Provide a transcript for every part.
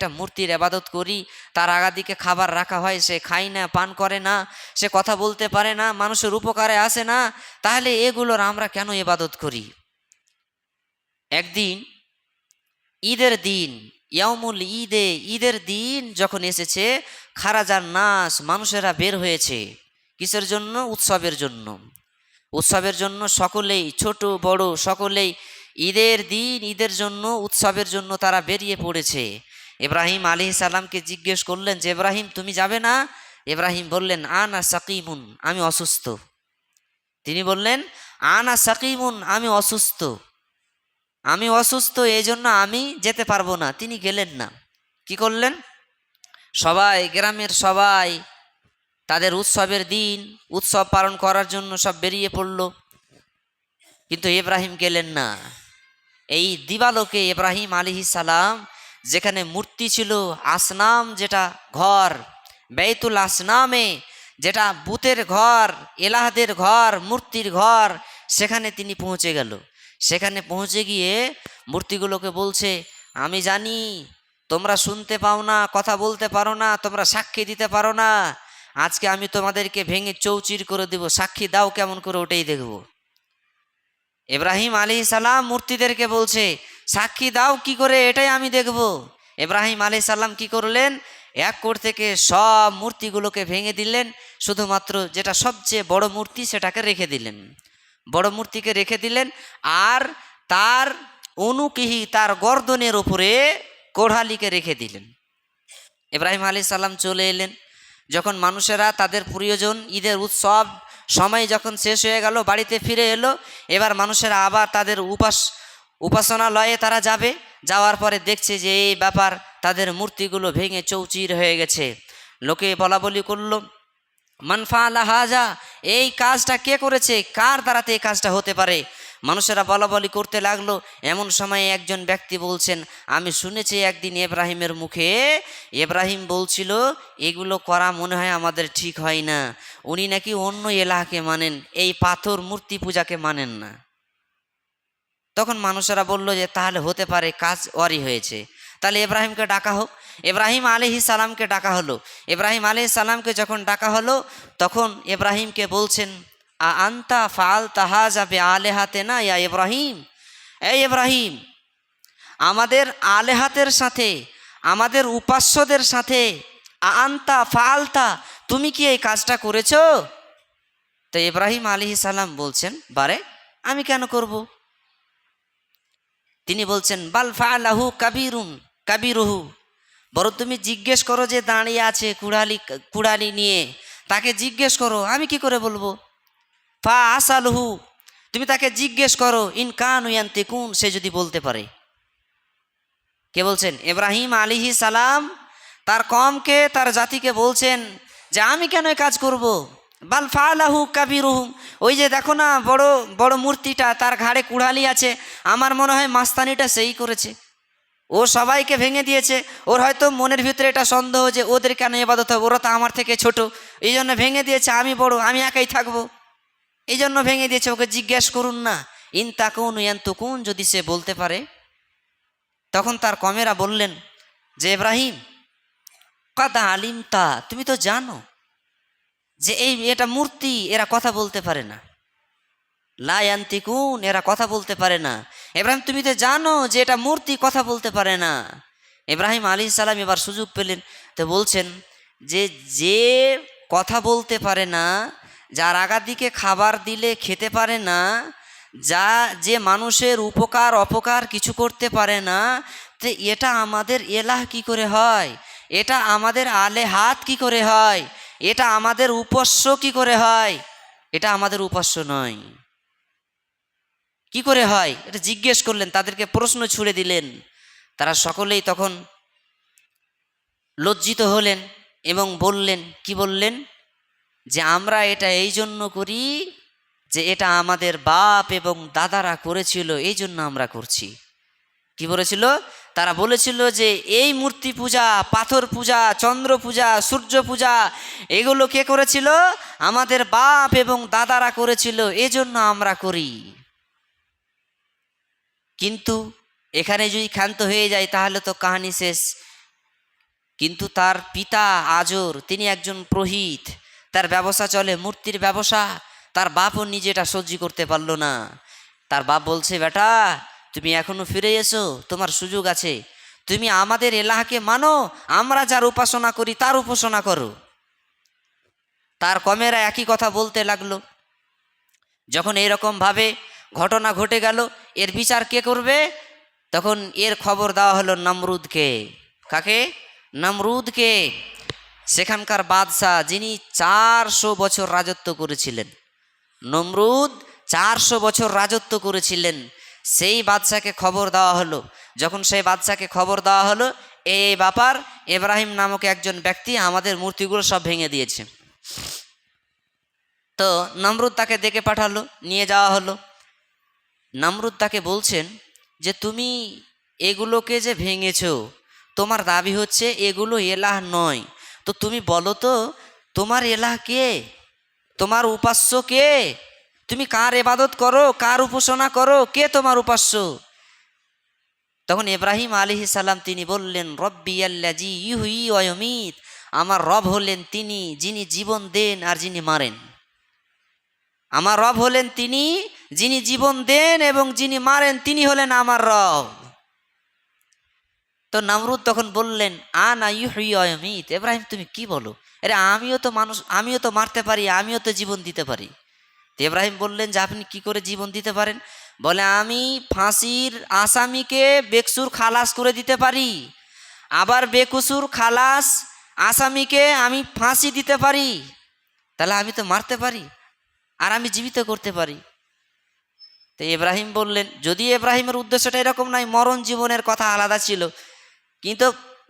একটা মূর্তির ইবাদত করি, তার আগা দিকে খাবার রাখা হয়, সে খায় না, পান করে না, সে কথা বলতে পারে না, মানুষের উপকারে আসে না, তাহলে এগুলোর আমরা কেন ইবাদত করি? একদিন ঈদের দিন, ইয়াউমুল ঈদে, ঈদের দিন যখন এসেছে, খারাজার নাস, মানুষেরা বের হয়েছে। কিসের জন্য? উৎসবের জন্য। উৎসবের জন্য সকলেই, ছোট বড় সকলেই ঈদের দিন, ঈদের জন্য, উৎসবের জন্য তারা বেরিয়ে পড়েছে। ইব্রাহিম আলাইহিস সালামকে জিজ্ঞেস করলেন যে, ইব্রাহিম তুমি যাবে না? ইব্রাহিম বললেন, আনা সাকিমুন, আমি অসুস্থ। তিনি বললেন, আনা সাকিমুন, আমি অসুস্থ, আমি অসুস্থ, এই জন্য আমি যেতে পারবো না। তিনি গেলেন না। কি করলেন? সবাই, গ্রামের সবাই তাদের উৎসবের দিন, উৎসব পালন করার জন্য সব বেরিয়ে পড়ল, কিন্তু ইব্রাহিম গেলেন না। এই দিবালোকে ইব্রাহিম আলাইহিস সালাম, যেখানে মূর্তি ছিল, আসনাম, যেটা ঘর, বাইতুল আসনামে, যেটা বুতের ঘর, এলাহদের ঘর, মূর্তির ঘর, সেখানে তিনি পৌঁছে গেল। সেখানে পৌঁছে গিয়ে মূর্তিগুলোকে বলছে, আমি জানি তোমরা শুনতে পাও না, কথা বলতে পারো না, তোমরা সাক্ষী দিতে পারো না, আজকে আমি তোমাদেরকে ভেঙে চৌচির করে দেব, সাক্ষী দাও কেমন করে, ওটাই দেখব। ইব্রাহিম আলাইহিস সালাম মূর্তিদেরকে বলছে, সাক্ষী দাও কি করে, এটাই আমি দেখব। ইব্রাহিম আলাইহিস সালাম কি করলেন? এক কোর থেকে সব মূর্তিগুলোকে ভেঙে দিলেন, শুধুমাত্র যেটা সবচেয়ে বড় মূর্তি সেটাকে রেখে দিলেন। বড় মূর্তিকে রেখে দিলেন, আর তার অনুকিহি, তার গর্দনের উপরে কোড়ালিকে রেখে দিলেন। ইব্রাহিম আলাইহিস সালাম চলে এলেন। যখন মানুষেরা তাদের প্রিয়জন, ঈদের উৎসব সময় যখন শেষ হয়ে গেল, বাড়িতে ফিরে এলো, এবার মানুষেরা আবার তাদের উপাসনালয়ে তারা যাবে। যাওয়ার পরে দেখছে যে এই ব্যাপার, তাদের মূর্তিগুলো ভেঙে চৌচির হয়ে গেছে। লোকে বলা বলি করলো, মান ফাআলা হাজা, এই কাজটা কে করেছে, কার দ্বারাতে এই কাজটা হতে পারে? মানুষেরা বলা বলি করতে লাগলো। এমন সময় একজন ব্যক্তি বলছেন, আমি শুনেছি একদিন ইব্রাহিমের মুখে, ইব্রাহিম বলছিল এগুলো করা মনে হয় আমাদের ঠিক হয় না, উনি নাকি অন্য এলাহাকে মানেন, এই পাথর মূর্তি পূজাকে মানেন না। তখন মানুষেরা বলল যে তাহলে হতে পারে কাজ ওরই হয়েছে, তাহলে ইব্রাহিমকে ডাকা হোক। ইব্রাহিম আলাইহিস সালামকে ডাকা হলো। ইব্রাহিম আলাইহিস সালামকে যখন ডাকা হলো, তখন ইব্রাহিমকে বলছেন, আ আনতা ফাআলতা হাযা বিআলিহাতিনা ইয়া ইব্রাহিম, এই ইব্রাহিম, আমাদের আলেহাতের সাথে, আমাদের উপাস্যদের সাথে, আ আনতা ফাআলতা, তুমি কি এই কাজটা করেছো? তো ইব্রাহিম আলাইহিস সালাম বলছেন, বারে, আমি কেন করব? তিনি বলছেন, বাল ফাআলাহু কাবিরুহু, বরং তুমি জিজ্ঞেস করো যে দাঁড়িয়ে আছে কুড়ালি নিয়ে, তাকে জিজ্ঞেস করো, আমি কি করে বলবো? ফা আসালহু, তুমি তাকে জিজ্ঞেস করো, ইন কানু ইয়ান্তিকুন, সে যদি বলতে পারে। কে বলছেন? ইব্রাহিম আলাইহিস সালাম তার কওমকে, তার জাতিকে বলছেন যে আমি কেন এই কাজ করব? বাল ফাআলাহু কাবিরুহুম, ওই যে দেখো না বড় বড় মূর্তিটা, তার ঘাড়ে কুড়ালি আছে, আমার মনে হয় মাস্তানিটা সেই করেছে, ও সবাইকে ভেঙে দিয়েছে। ওর হয়তো মনের ভিতরে এটা সন্দেহ যে ওদের কেন ইবাদত হবে, ওরা তো আমার থেকে ছোট, এই জন্য ভেঙে দিয়েছে, আমি বড়, আমি একাই থাকবো, এই জন্য ভেঙে দিয়েছে। ওকে জিজ্ঞেস করুন না, ইন তাকুন ইয়ান্তুকুন, যদি সে বলতে পারে। তখন তার কমেরা বললেন যে ইব্রাহিম, কাদ আলিমতা, তুমি তো জানো যে এটা মূর্তি, এরা কথা বলতে পারে না, লা ইয়ান্তিকুন, এরা কথা বলতে পারে না। ইব্রাহিম তুমি তো জানো যে এটা মূর্তি, কথা বলতে পারে না। ইব্রাহিম আলাইহিস সালাম এবার সুযোগ পেলেন, তো বলছেন যে যে কথা বলতে পারে না, যার আগা দিকে খাবার দিলে খেতে পারে না, যে মানুষের উপকার অপকার কিছু করতে পারে না, তো এটা আমাদের এলাহ কি করে হয়? এটা আমাদের আলেহাত কি করে হয়? এটা আমাদের উপাস্য কি করে হয়? এটা আমাদের উপাস্য নয়, কি করে হয়? এটা জিজ্ঞেস করলেন, তাদেরকে প্রশ্ন ছুড়ে দিলেন। তারা সকলেই তখন লজ্জিত হলেন এবং বললেন, কি বললেন? যে আমরা এটা এই জন্য করি যে এটা আমাদের বাপ এবং দাদারা করেছিল, এই জন্য আমরা করছি। কি বলেছিল? তারা বলেছিল যে এই মূর্তি পূজা, পাথর পূজা, চন্দ্র পূজা, সূর্য পূজা, এগুলো কে করেছিল? আমাদের বাপ এবং দাদারা করেছিল, এজন্য আমরা করি। কিন্তু এখানে যদি ক্ষান্ত হয়ে যায় তাহলে তো কাহিনী শেষ। কিন্তু তার পিতা আজর তিনি একজন পুরোহিত, তার ব্যবসা চলে মূর্তির ব্যবসা। তার বাপও নিজে এটা সহ্য করতে পারলো না। তার বাপ বলছে, বেটা তুমি এখনো ফিরে এসো, তোমার সুযোগ আছে, তুমি আমাদের এলাহাকে মানো, আমরা যার উপাসনা করি তার উপাসনা করো। তার কমেরা একই কথা বলতে লাগলো। যখন এইরকমভাবে ঘটনা ঘটে গেল, এর বিচার কে করবে? তখন এর খবর দেওয়া হলো নমরুদকে। কাকে? নমরুদকে। সেখানকার বাদশাহ যিনি 400 বছর রাজত্ব করেছিলেন, নমরুদ 400 বছর রাজত্ব করেছিলেন, সেই বাদশাকে খবর দেওয়া হলো। যখন সেই বাদশাকে খবর দেওয়া হলো এই ব্যাপার, ইব্রাহিম নামক একজন ব্যক্তি আমাদের মূর্তিগুলো সব ভেঙে দিয়েছে, তো নমরুদ তাকে ডেকে পাঠালো, নিয়ে যাওয়া হলো। নমরুদ তাকে বলছেন যে তুমি এগুলোকে যে ভেঙেছো, তোমার দাবি হচ্ছে এগুলো এলাহ নয়, তো তুমি বলো তো তোমার এলাহ কে, তোমার উপাস্য কে, তুমি কার ইবাদত করো, কার উপাসনা করো, কে তোমার উপাস্য? তখন ইব্রাহিম আলাইহিস সালাম তিনি বললেন, রব্বি আল্লাজি ইউহয়ি ওয়া ইউমীত, আমার রব হলেন তিনি যিনি জীবন দেন আর যিনি মারেন। আমার রব হলেন তিনি যিনি জীবন দেন এবং যিনি মারেন, তিনি হলেন আমার রব। তো নমরুদ তখন বললেন, আনা ইউহয়ি ওয়া ইউমীত, ইব্রাহিম তুমি কি বলো, আরে আমিও তো মানুষ, আমিও তো মারতে পারি, আমিও তো জীবন দিতে পারি। তো ইব্রাহিম বললেন যে আপনি কি করে জীবন দিতে পারেন? বলে আমি ফাঁসির আসামিকে বেকসুর খালাস করে দিতে পারি, আবার বেকসুর খালাস আসামিকে আমি ফাঁসি দিতে পারি, তাহলে আমি তো মারতে পারি আর আমি জীবিত করতে পারি। তো ইব্রাহিম বললেন, যদি ইব্রাহিমের উদ্দেশ্যটা এরকম নয়, মরণ জীবনের কথা আলাদা ছিল, কিন্তু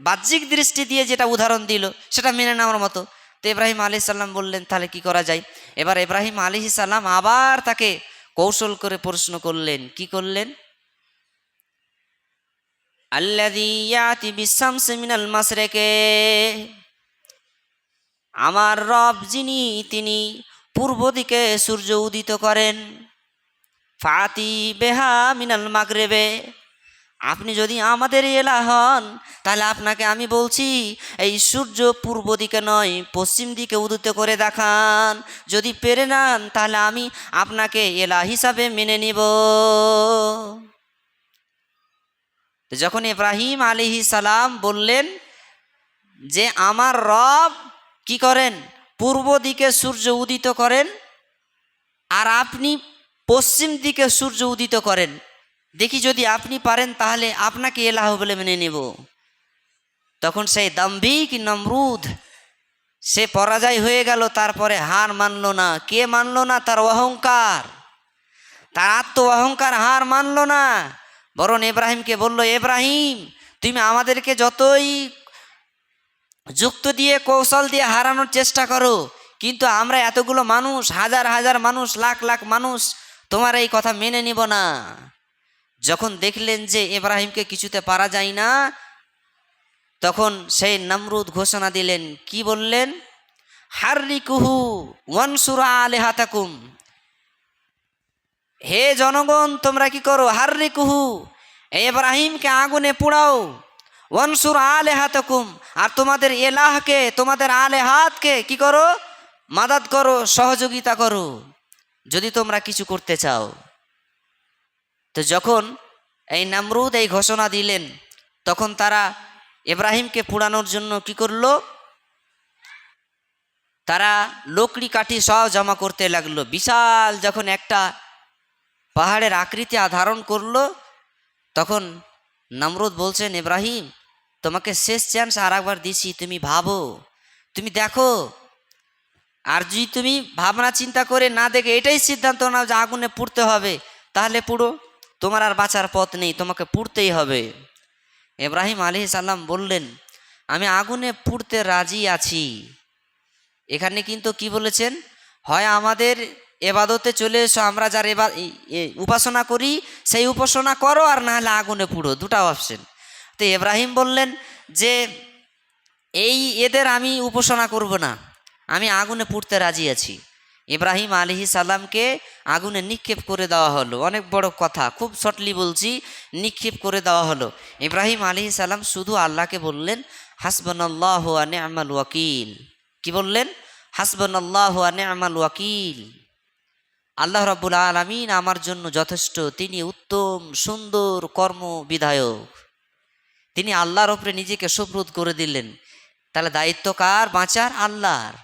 বাহ্যিক দৃষ্টি দিয়ে যেটা উদাহরণ দিল সেটা মেনে নেওয়ার মতো। তো ইব্রাহিম আলাইহিস সালাম বললেন, তাহলে কি করা যায়? এবার ইব্রাহিম আলাইহিস সালাম আবার তাকে কৌশল করে প্রশ্ন করলেন। কি করলেন? আল্লাযী ইয়াতি বিশ-শামসি মিনাল মাশরিকি, আমার রব যিনি তিনি পূর্ব দিকে সূর্য উদিত করেন, ফাতি বেহা মিনাল মাগরিবে, আপনি যদি আমাদের এলাহ হন তাহলে আপনাকে আমি বলছি এই সূর্য পূর্ব দিকে নয় পশ্চিম দিকে উদিত করে দেখান, যদি পেরে নেন তাহলে আমি আপনাকে এলাহ হিসাবে মেনে নিব। যখন ইব্রাহিম আলাইহিস সালাম বললেন যে আমার রব কি করেন, পূর্ব দিকে সূর্য উদিত করেন আর আপনি পশ্চিম দিকে সূর্য উদিত করেন, দেখি যদি আপনি পারেন তাহলে আপনাকে এলাহ বলে মেনে নেব। তখন সেই দাম্ভিক নমরুদ সে পরাজয় হয়ে গেল, তারপরে হার মানল না। কে মানল না? তার অহংকার, তার আত্ম অহংকার হার মানল না, বরং ইব্রাহিমকে বলল, ইব্রাহিম তুমি আমাদেরকে যতই যুক্ত দিয়ে কৌশল দিয়ে হারানোর চেষ্টা করো, কিন্তু আমরা এতগুলো মানুষ, হাজার হাজার মানুষ, লাখ লাখ মানুষ তোমার এই কথা মেনে নিব না। যখন দেখলেন যে ইব্রাহিমকে কিছুতে পারা যায় না, তখন সেই নমরুদ ঘোষণা দিলেন। কি বললেন? হাররিকুহু ওয়ানসুর আলিহাতাকুম, হে জনগণ তোমরা কি করো, হাররিকুহু ইব্রাহিমকে আগুনে পোড়াও, ওয়ানসুর আলিহাতাকুম আর তোমাদের এলাহকে, তোমাদের আলেহাতকে কি করো, মাদাদ করো, সহযোগিতা করো, যদি তোমরা কিছু করতে চাও। তো যখন এই নমরুদ এই ঘোষণা দিলেন, তখন তারা ইব্রাহিমকে পোড়ানোর জন্য কি করলো, তারা লকড়ি কাঠি সব জমা করতে লাগলো। বিশাল যখন একটা পাহাড়ের আকৃতি ধারণ করলো, তখন নমরুদ বলছেন, ইব্রাহিম তোমাকে শেষ চান্স আর একবার দিছি, তুমি ভাবো, তুমি দেখো, আর যদি তুমি ভাবনা চিন্তা করে না দেখে এটাই সিদ্ধান্ত নাও যে আগুনে পুড়তে হবে, তাহলে পুড়ো, তোমার আর বাঁচার পথ নেই, তোমাকে পুড়তেই হবে। ইব্রাহিম আলাইহিস সালাম বললেন, আমি আগুনে পুড়তে রাজি আছি। এখানে কিন্তু কি বলেছেন, হয় আমাদের এবাদতে চলে এসো, আমরা যার উপাসনা করি সেই উপাসনা করো, আর না হলে আগুনে পুড়ো, দুটা অপশন। তো ইব্রাহিম বললেন যে এই এদের আমি উপাসনা করব না, আমি আগুনে পুড়তে রাজি আছি। ইব্রাহিম আলাইহিস সালামকে আগুনে নিক্ষেপ করে দেওয়া হলো। অনেক বড় কথা, খুব শর্টলি বলছি, নিক্ষেপ করে দেওয়া হলো। ইব্রাহিম আলাইহিস সালাম শুধু আল্লাহকে বললেন হাসবানাল্লাহু ওয়া নি'মাল ওয়াকিল। কি বললেন? হাসবানাল্লাহু ওয়া নি'মাল ওয়াকিল। আল্লাহ রাব্বুল আলামিন আমার জন্য যথেষ্ট, তিনি উত্তম সুন্দর কর্ম বিধায়ক। তিনি আল্লাহর ওপরে নিজেকে সুপ্রদ করে দিলেন। তাহলে দায়িত্ব কার? বাঁচার? আল্লাহর।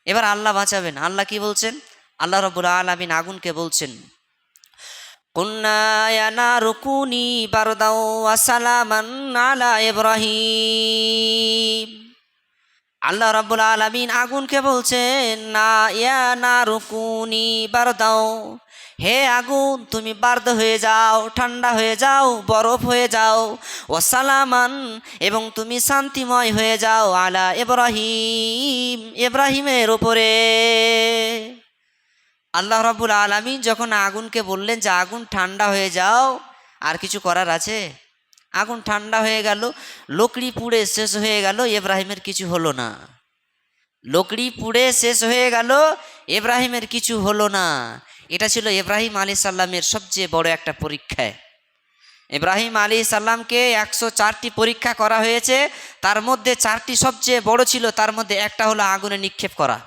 এবার আল্লাহ বাঁচাবেন। আল্লাহ কি বলছেন? আল্লাহ রাব্বুল আলামিন আগুনকে বলছেন কুল্না ইয়া নারু কুনি বারদাও ওয়া সালামান আলা ইব্রাহিম। আল্লাহ রাব্বুল আলামিন আগুনকে বলছেন না ইয়া নারু কুনি বারদাও, হে আগুন তুমি বার্দ হয়ে যাও, ঠান্ডা হয়ে যাও, বরফ হয়ে যাও, ও সালামান এবং তুমি শান্তিময় হয়ে যাও আলা ইব্রাহিম, ইব্রাহিমের ওপরে। আল্লাহ রাব্বুল আলামিন যখন আগুনকে বললেন যে আগুন ঠান্ডা হয়ে যাও, আর কিছু করার আছে? আগুন ঠান্ডা হয়ে গেল, লকড়ি পুড়ে শেষ হয়ে গেল, ইব্রাহিমের কিছু হলো না। লকড়ি পুড়ে শেষ হয়ে গেল, ইব্রাহিমের কিছু হলো না। এটা ছিল ইব্রাহিম আলাইহিস সালামের সবচেয়ে বড় একটা পরীক্ষা। ইব্রাহিম আলাইহিস সালামকে 104টি পরীক্ষা করা হয়েছে, তার মধ্যে 4টি সবচেয়ে বড় ছিল। তার মধ্যে একটা হলো আগুনে নিক্ষেপ করা,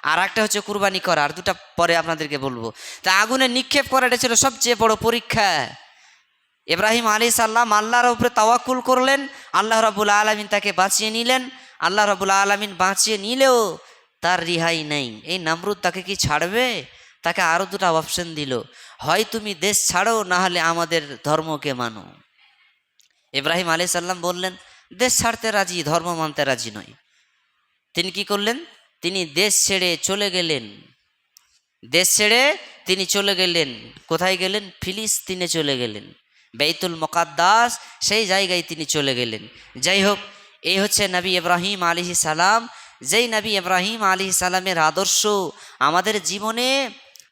আর একটা হচ্ছে কুরবানি করা, আর দুটা পরে আপনাদেরকে বলবো। তা আগুনে নিক্ষেপ করা এটা ছিল সবচেয়ে বড় পরীক্ষা। ইব্রাহিম আলাইহিস সালাম আল্লাহর উপরে তাওয়াক্কুল করলেন, আল্লাহ রাব্বুল আলামিন তাকে বাঁচিয়ে নিলেন। আল্লাহ রাব্বুল আলামিন বাঁচিয়ে নিলেও তার রিহাই নেই। এই নমরুদ তাকে কি ছাড়বে? তাকে আরও দুটা অপশন দিল, হয় তুমি দেশ ছাড়ো, না হলে আমাদের ধর্মকে মানো। ইব্রাহিম আলাইহিস সালাম বললেন দেশ ছাড়তে রাজি, ধর্ম মানতে রাজি নয়। তিনি কি করলেন? তিনি দেশ ছেড়ে চলে গেলেন। দেশ ছেড়ে তিনি চলে গেলেন। কোথায় গেলেন? ফিলিস্তিনে চলে গেলেন, বাইতুল মুকাদ্দাস, সেই জায়গায় তিনি চলে গেলেন। যাই হোক, এই হচ্ছে নবী ইব্রাহিম আলাইহিস সালাম। যেই নবী ইব্রাহিম আলাইহিস সালামের আদর্শ আমাদের জীবনে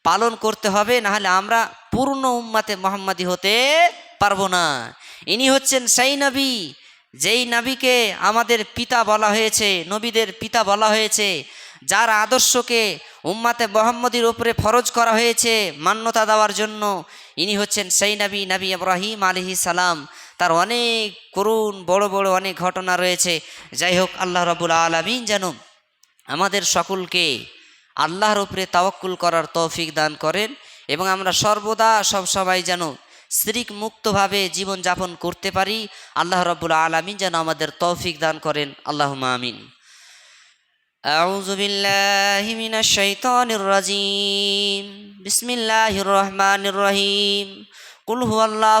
পালন করতে হবে, না হলে আমরা পূর্ণ উম্মতে মুহাম্মাদি হতে পারবো না। ইনি হচ্ছেন সেই নবী, যেই নবীকে আমাদের পিতা বলা হয়েছে, নবীদের পিতা বলা হয়েছে, যার আদর্শকে উম্মাতে মুহাম্মাদির উপরে ফরজ করা হয়েছে মান্যতা দেওয়ার জন্য। ইনি হচ্ছেন সেই নবী, নবী ইব্রাহিম আলাইহিস সালাম। তার অনেক করুণ বড় বড় অনেক ঘটনা রয়েছে। যাই হোক, আল্লাহ রাব্বুল আলামিন যেন আমাদের সকলকে আল্লাহর উপরে তাওয়াক্কুল করার তৌফিক দান করেন, এবং আমরা সর্বদা সবাই যেন শিরক মুক্তভাবে জীবন যাপন করতে পারি। আল্লাহ রাব্বুল আলামিন যেন আমাদের তৌফিক দান করেন। আল্লাহুম্মা আমিন। আউযু বিল্লাহি মিনাশ শাইতানির রাজিম। বিসমিল্লাহির রহমানির রহিম। কুল হুয়াল্লাহু